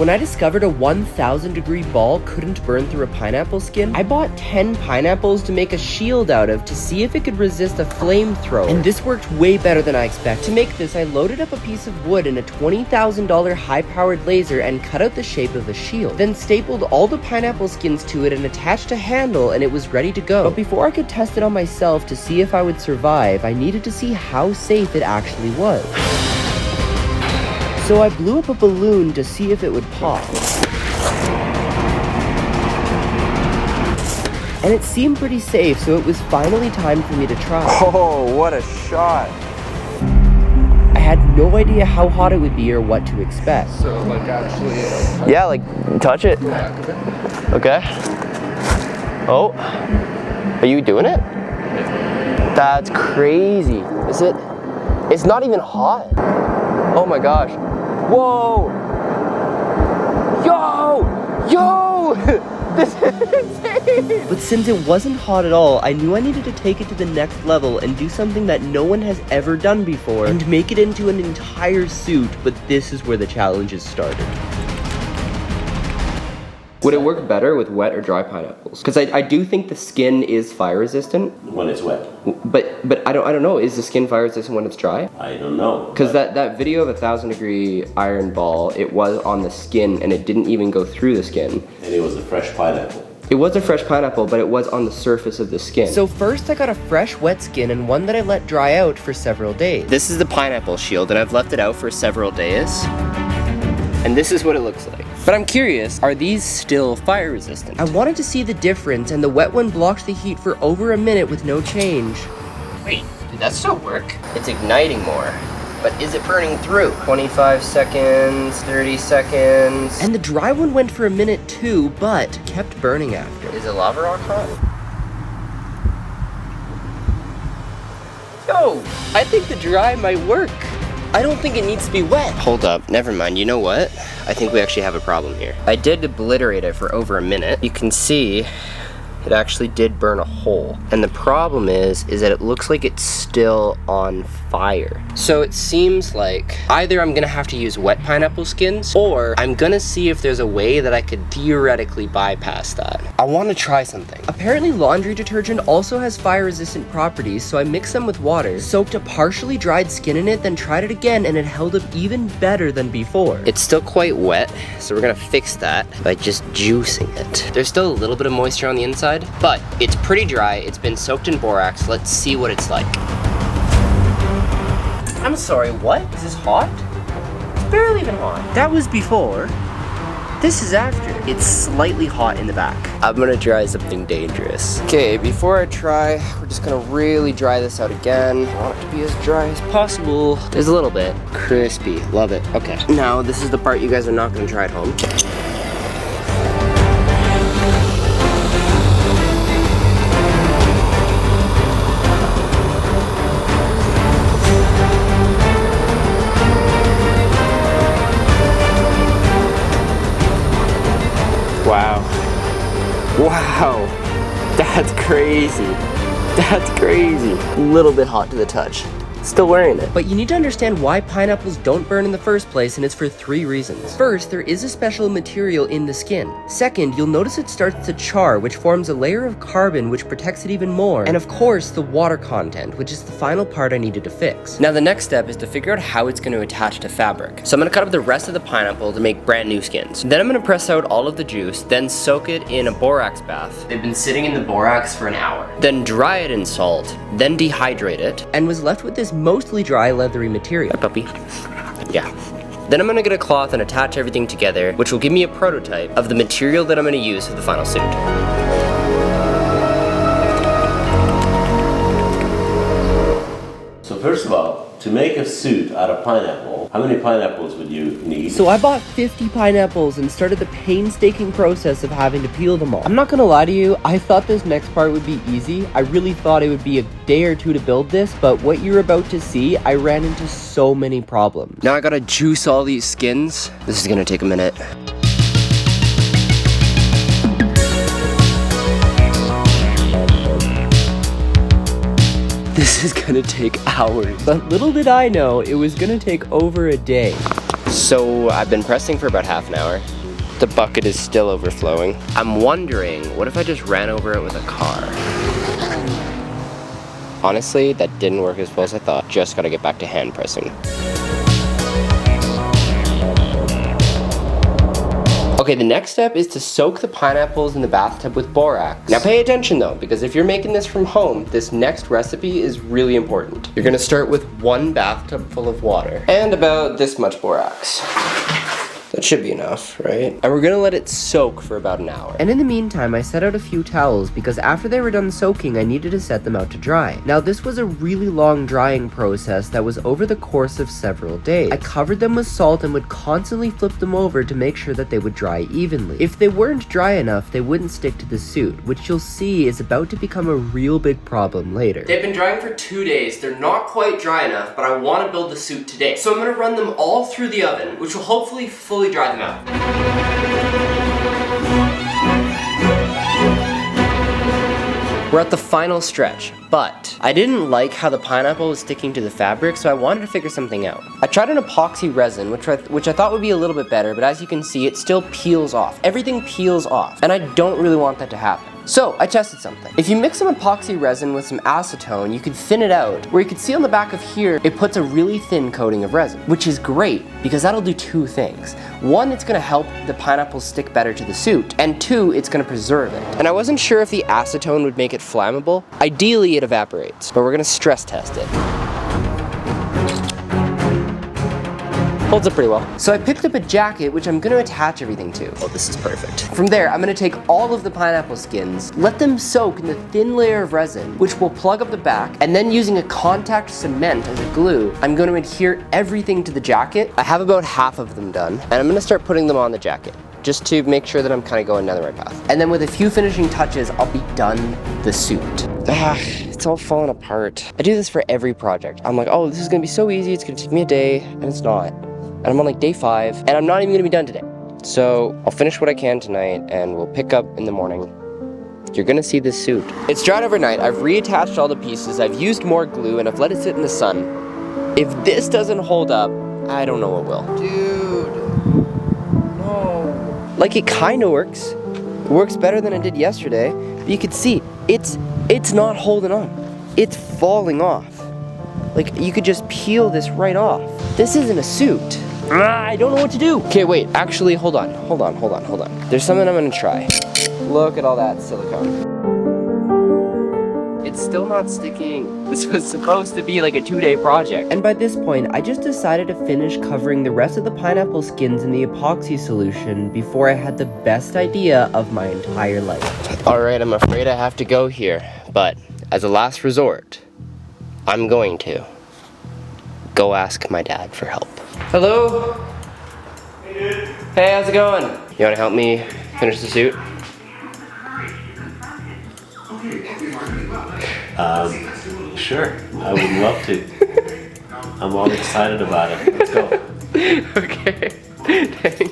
When I discovered a 1000 degree ball couldn't burn through a pineapple skin, I bought 10 pineapples to make a shield out of to see if it could resist a flamethrower, and this worked way better than I expected. To make this, I loaded up a piece of wood in a $20,000 high-powered laser and cut out the shape of a shield, then stapled all the pineapple skins to it and attached a handle, and it was ready to go. But before I could test it on myself to see if I would survive, I needed to see how safe it actually was. So I blew up a balloon to see if it would pop. And it seemed pretty safe, so it was finally time for me to try. Oh, what a shot. I had no idea how hot it would be or what to expect. So, like, actually... Yeah, like, touch it. Okay. Oh. Are you doing it? That's crazy. Is it? It's not even hot. Oh my gosh. Whoa. Yo! This is insane! But since it wasn't hot at all, I knew I needed to take it to the next level and do something that no one has ever done before and make it into an entire suit, but this is where the challenges started. Would it work better with wet or dry pineapples? Because I do think the skin is fire resistant. When it's wet. But I don't know, is the skin fire resistant when it's dry? I don't know. Because that video of a 1000 degree iron ball, it was on the skin and it didn't even go through the skin. And it was a fresh pineapple. It was a fresh pineapple, but it was on the surface of the skin. So first I got a fresh wet skin and one that I let dry out for several days. This is the pineapple shield and I've left it out for several days. And this is what it looks like. But I'm curious, are these still fire resistant? I wanted to see the difference, and the wet one blocked the heat for over a minute with no change. Wait, did that still work? It's igniting more. But is it burning through? 25 seconds, 30 seconds. And the dry one went for a minute too, but kept burning after. Is the lava rock hot? Yo, I think the dry might work. I don't think it needs to be wet. Hold up, never mind, you know what? I think we actually have a problem here. I did obliterate it for over a minute. You can see it actually did burn a hole. And the problem is that it looks like it's still on fire. So it seems like either I'm gonna have to use wet pineapple skins, or I'm gonna see if there's a way that I could theoretically bypass that. I wanna try something. Apparently laundry detergent also has fire resistant properties, so I mixed them with water, soaked a partially dried skin in it, then tried it again, and it held up even better than before. It's still quite wet, so we're gonna fix that by just juicing it. There's still a little bit of moisture on the inside, but it's pretty dry. It's been soaked in borax. Let's see what it's like. I'm sorry, what? Is this hot? It's barely even hot. That was before. This is after. It's slightly hot in the back. I'm gonna try something dangerous. Okay, before I try, we're just gonna really dry this out again. I want it to be as dry as possible. There's a little bit. Crispy, love it. Okay, now this is the part you guys are not gonna try at home. Wow, that's crazy. That's crazy. A little bit hot to the touch. Still wearing it. But you need to understand why pineapples don't burn in the first place, and it's for 3 reasons. First, there is a special material in the skin. Second, you'll notice it starts to char, which forms a layer of carbon which protects it even more. And of course, the water content, which is the final part I needed to fix. Now the next step is to figure out how it's going to attach to fabric. So I'm going to cut up the rest of the pineapple to make brand new skins. Then I'm going to press out all of the juice, then soak it in a borax bath. They've been sitting in the borax for an hour. Then dry it in salt, then dehydrate it, and was left with this mostly dry leathery material. Hi, puppy. Yeah. Then I'm gonna get a cloth and attach everything together, which will give me a prototype of the material that I'm gonna use for the final suit. So first of all, to make a suit out of pineapple, how many pineapples would you need? So I bought 50 pineapples and started the painstaking process of having to peel them all. I'm not gonna lie to you, I thought this next part would be easy. I really thought it would be a day or two to build this, but what you're about to see, I ran into so many problems. Now I gotta juice all these skins. This is gonna take a minute. This is gonna take hours. But little did I know, it was gonna take over a day. So I've been pressing for about half an hour. The bucket is still overflowing. I'm wondering, what if I just ran over it with a car? Honestly, that didn't work as well as I thought. Just gotta get back to hand pressing. Okay, the next step is to soak the pineapples in the bathtub with borax. Now pay attention though, because if you're making this from home, this next recipe is really important. You're gonna start with 1 bathtub full of water and about this much borax. That should be enough, right? And we're gonna let it soak for about an hour. And in the meantime, I set out a few towels because after they were done soaking, I needed to set them out to dry. Now, this was a really long drying process that was over the course of several days. I covered them with salt and would constantly flip them over to make sure that they would dry evenly. If they weren't dry enough, they wouldn't stick to the suit, which you'll see is about to become a real big problem later. They've been drying for 2 days. They're not quite dry enough, but I want to build the suit today. So I'm gonna run them all through the oven, which will hopefully fully dry them out. We're at the final stretch, but I didn't like how the pineapple was sticking to the fabric, so I wanted to figure something out. I tried an epoxy resin, which I thought would be a little bit better, but as you can see, it still peels off. Everything peels off, and I don't really want that to happen. So I tested something. If you mix some epoxy resin with some acetone, you can thin it out, where you can see on the back of here, it puts a really thin coating of resin, which is great, because that'll do 2 things. 1, it's gonna help the pineapples stick better to the suit, and 2, it's gonna preserve it. And I wasn't sure if the acetone would make it flammable. Ideally, it evaporates, but we're gonna stress test it. Holds up pretty well. So I picked up a jacket, which I'm gonna attach everything to. Oh, this is perfect. From there, I'm gonna take all of the pineapple skins, let them soak in the thin layer of resin, which will plug up the back, and then using a contact cement as a glue, I'm gonna adhere everything to the jacket. I have about half of them done, and I'm gonna start putting them on the jacket, just to make sure that I'm kind of going down the right path. And then with a few finishing touches, I'll be done the suit. It's all falling apart. I do this for every project. I'm like, oh, this is gonna be so easy, it's gonna take me a day, and it's not. And I'm on like day 5, and I'm not even gonna be done today. So I'll finish what I can tonight, and we'll pick up in the morning. You're gonna see this suit. It's dried overnight, I've reattached all the pieces, I've used more glue, and I've let it sit in the sun. If this doesn't hold up, I don't know what will. Dude. No. Like, it kinda works. It works better than it did yesterday, but you can see, it's not holding on. It's falling off. Like, you could just peel this right off. This isn't a suit. I don't know what to do. Okay, wait, actually, hold on. There's something I'm gonna try. Look at all that silicone. It's still not sticking. This was supposed to be like a 2-day project. And by this point, I just decided to finish covering the rest of the pineapple skins in the epoxy solution before I had the best idea of my entire life. All right, I'm afraid I have to go here, but as a last resort, I'm going to go ask my dad for help. Hello? Hey, dude. Hey, how's it going? You wanna help me finish the suit? Sure, I would love to. I'm all excited about it. Let's go. Okay.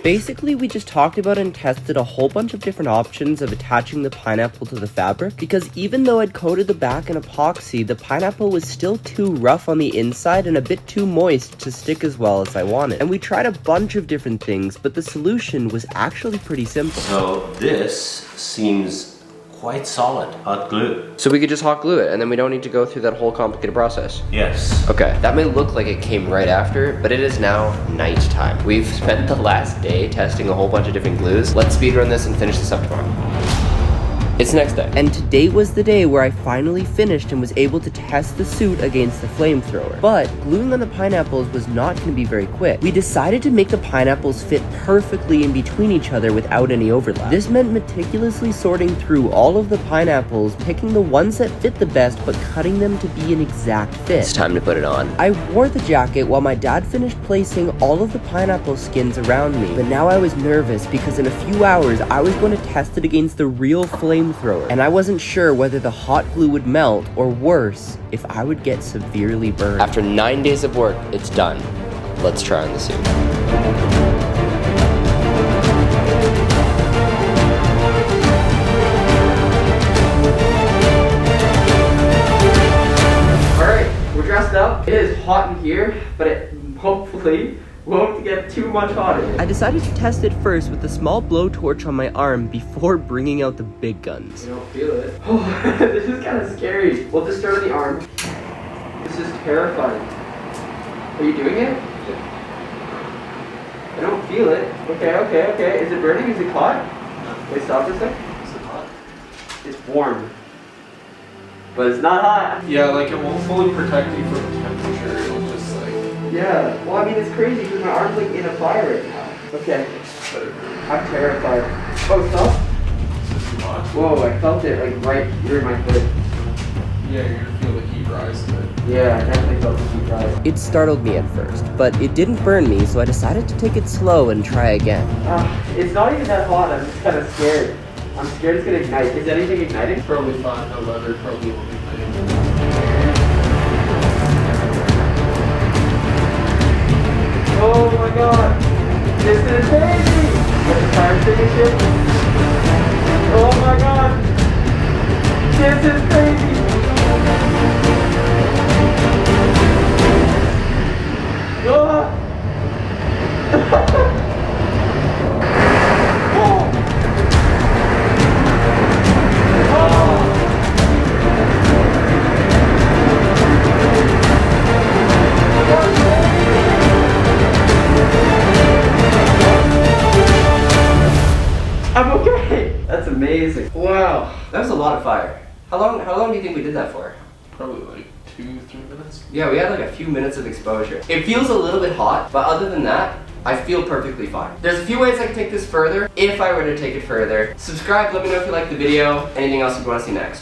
Basically, we just talked about and tested a whole bunch of different options of attaching the pineapple to the fabric, because even though I'd coated the back in epoxy, the pineapple was still too rough on the inside and a bit too moist to stick as well as I wanted. And we tried a bunch of different things, but the solution was actually pretty simple. So this seems quite solid. Hot glue. So we could just hot glue it, and then we don't need to go through that whole complicated process. Yes. Okay, that may look like it came right after, but it is now nighttime. We've spent the last day testing a whole bunch of different glues. Let's speedrun this and finish this up tomorrow. It's the next day. And today was the day where I finally finished and was able to test the suit against the flamethrower. But gluing on the pineapples was not going to be very quick. We decided to make the pineapples fit perfectly in between each other without any overlap. This meant meticulously sorting through all of the pineapples, picking the ones that fit the best, but cutting them to be an exact fit. It's time to put it on. I wore the jacket while my dad finished placing all of the pineapple skins around me, but now I was nervous because in a few hours I was going to test it against the real flamethrower, and I wasn't sure whether the hot glue would melt, or worse, if I would get severely burned. After 9 days of work, it's done. Let's try on the suit. Alright, we're dressed up. It is hot in here, but hopefully won't get too much hotter. I decided to test it first with a small blowtorch on my arm before bringing out the big guns. You don't feel it. Oh, this is kind of scary. We'll just start on the arm. This is terrifying. Are you doing it? I don't feel it. Okay. Is it burning? Is it hot? Wait, stop for a sec. Is it hot? It's warm. But it's not hot. Yeah, like it won't fully protect you from the temperature. It'll just like. Yeah. Well, I mean, it's crazy because my arm's like in a fire right now. Okay. I'm terrified. Oh, stop. Whoa, I felt it like right near my foot. Yeah, you're gonna feel the heat rise a bit. Yeah, I definitely felt the heat rise. It startled me at first, but it didn't burn me, so I decided to take it slow and try again. It's not even that hot, I'm just kind of scared. I'm scared it's gonna ignite. Is anything igniting? Probably fine, no leather, probably won't ignite. Oh my god! This is crazy! Let's try and finish it. Oh my god! This is crazy! Oh! I'm okay. That's amazing. Wow, that was a lot of fire. How long do you think we did that for? Probably like 2-3 minutes. Yeah, we had like a few minutes of exposure. It feels a little bit hot, but other than that, I feel perfectly fine. There's a few ways I can take this further, if I were to take it further. Subscribe, let me know if you liked the video. Anything else you want to see next.